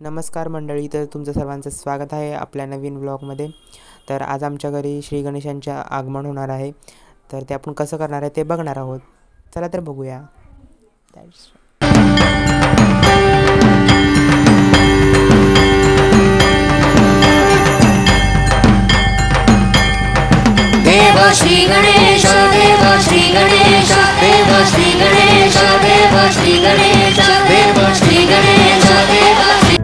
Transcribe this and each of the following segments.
नमस्कार मंडळी, तर तुमचं सर्वांचं स्वागत आहे आपल्या नवीन व्लॉगमध्ये. तर आज आमच्या घरी श्री गणेशांचे आगमन होणार आहे. तर ते आपण कसं करणार आहे ते बघणार आहोत. चला तर बघूया. देव श्री गणेश, देव श्री गणेश, देव श्री गणेश, देव श्री गणेश, देव श्री गणेश, देव श्री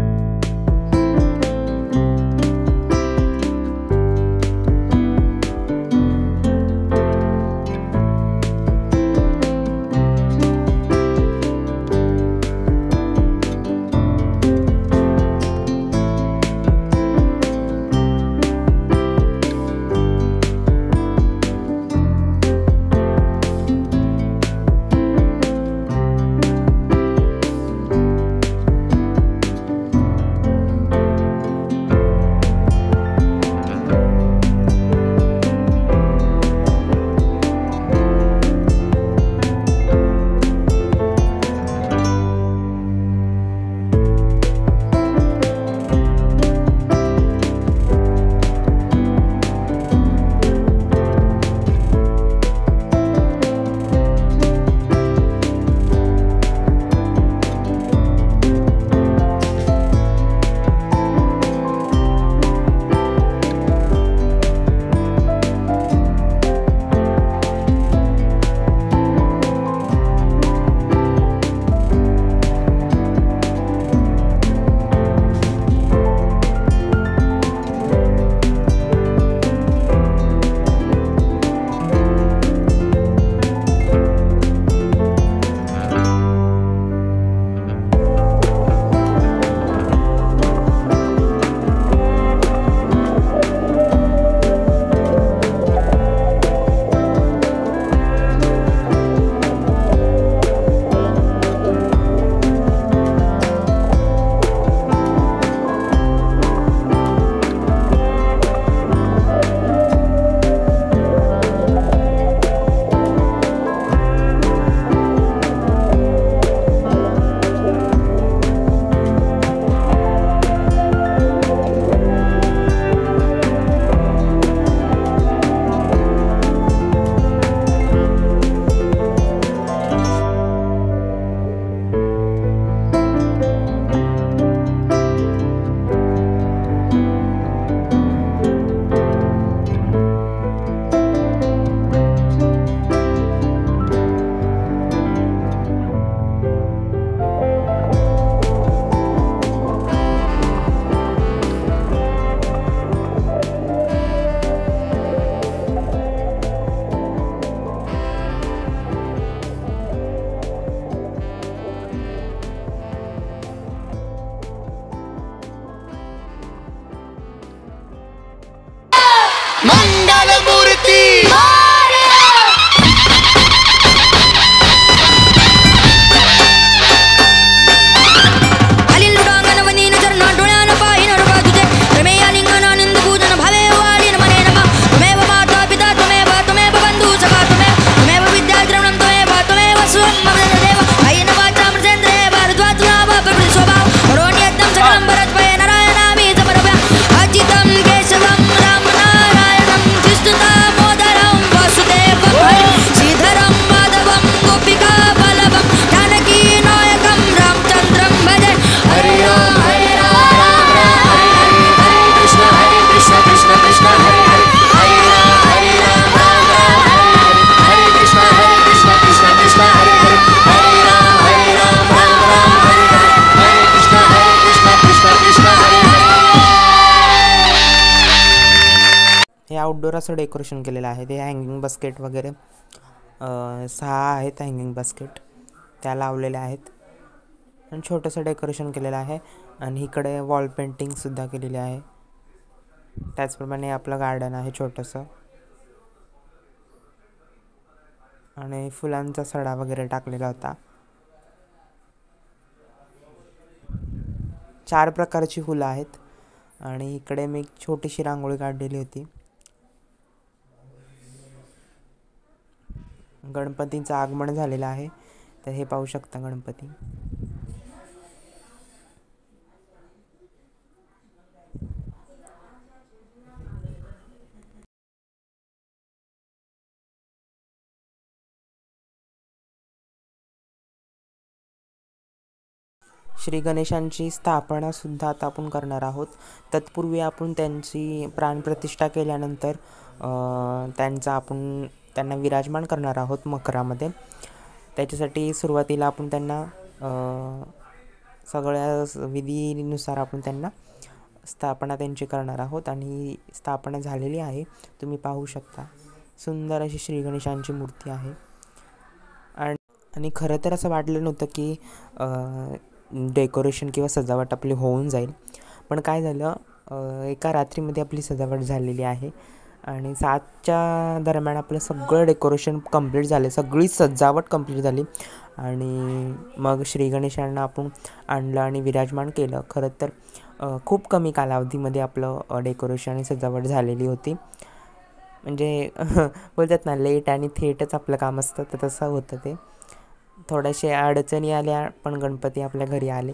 मंगलमूर्ती हे आउटडोर असं डेकोरेशन केलेलं आहे. ते हँगिंग बास्केट वगैरे 6 आहेत हँगिंग बास्केट त्या लावलेल्या आहेत. आणि छोटंसं डेकोरेशन केलेलं आहे. आणि इकडे वॉल पेंटिंगसुद्धा केलेली आहे. त्याचप्रमाणे आपलं गार्डन आहे छोटंसं. आणि फुलांचा सडा वगैरे टाकलेला होता. 4 प्रकारची फुलं आहेत. आणि इकडे मी एक छोटीशी रांगोळी काढलेली होती. गणपतींचं आगमन झालेलं आहे. तर हे पाहू शकता गणपती. श्री गणेशांची स्थापनासुद्धा आता आपण करणार आहोत. तत्पूर्वी आपण त्यांची प्राणप्रतिष्ठा केल्यानंतर त्यांना विराजमान करणार आहोत मकरामध्ये. त्याच्यासाठी सुरुवातीला आपण त्यांना सगळ्या विधीनुसार आपण त्यांना स्थापना त्यांची करणार आहोत. आणि स्थापना झालेली आहे, तुम्ही पाहू शकता. सुंदर अशी श्री गणेशांची मूर्ती आहे. आणि खरं तर असं वाटलं नव्हतं की डेकोरेशन किंवा सजावट आपली होऊन जाईल, पण काय झालं, एका रात्रीमध्ये आपली सजावट झालेली आहे. आणि 7च्या दरम्यान आपलं सगळं डेकोरेशन कंप्लीट झाले, सगळी सजावट कंप्लीट झाली. आणि मग श्री गणेशांना आपण आणलं आणि विराजमान केलं. खरं तर खूप कमी कालावधीमध्ये आपलं डेकोरेशन आणि सजावट झालेली होती. म्हणजे बोलतात ना, लेट आणि थेटच आपलं काम असतं, तर तसं होतं ते. थोड्याशा अडचणी आल्या, पण गणपती आपल्या घरी आले,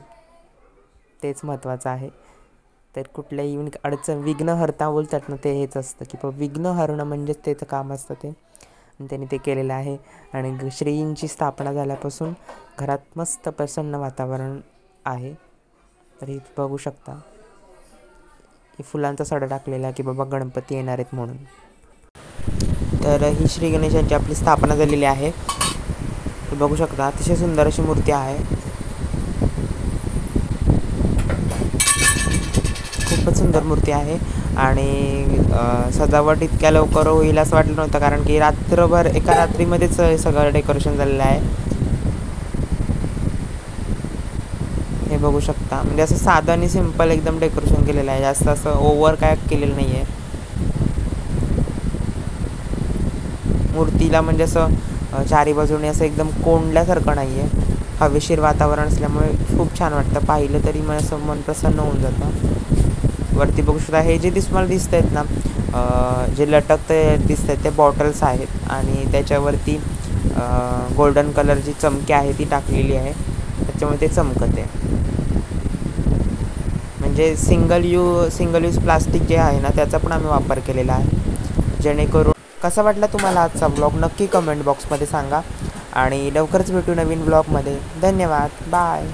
तेच महत्त्वाचं आहे. तर कुठल्याही विघ्न हरता बोलतात ना, ते हेच असतं की विघ्न हरणं म्हणजेच त्याचं काम असतं ते. आणि त्यांनी ते केलेलं आहे. आणि श्रींची स्थापना झाल्यापासून घरात मस्त प्रसन्न वातावरण आहे. तर हे बघू शकता, ही फुलांचा सडा टाकलेला की बाबा गणपती येणार आहेत म्हणून. तर ही श्री गणेशांची आपली स्थापना झालेली आहे. बघू शकता, अतिशय सुंदर अशी मूर्ती आहे. खूपच सुंदर मूर्ती आहे. आणि सजावट इतक्या लवकर होईल असं वाटलं नव्हतं, कारण की रात्रभर एका रात्रीमध्येच सगळं डेकोरेशन झालेलं आहे. हे बघू शकता, म्हणजे असं साधं आणि सिंपल एकदम डेकोरेशन केलेलं आहे, जास्त असं ओव्हर काय केलेलं नाही आहे. मूर्तीला म्हणजे असं चारी बाजूने असं एकदम कोंडल्यासारखं नाही आहे. हवेशीर वातावरण असल्यामुळे खूप छान वाटतं, पाहिलं तरी मला असं मन प्रसन्न होऊन जातं. वरती बघू शकता, हे जे मला दिसत आहेत ना, जे लटकते दिसत आहेत ते बॉटल्स आहेत. आणि त्याच्यावरती गोल्डन कलरची चमकी आहे ती टाकलेली आहे, त्याच्यामुळे ते चमकते. म्हणजे सिंगल यूज प्लास्टिक जे आहे ना, त्याचा पण आम्ही वापर केलेला आहे. जेणेकरून कसा वाटला तुम्हाला आजचा ब्लॉग नक्की कमेंट बॉक्समध्ये सांगा. आणि लवकरच भेटू नवीन ब्लॉगमध्ये. धन्यवाद, बाय.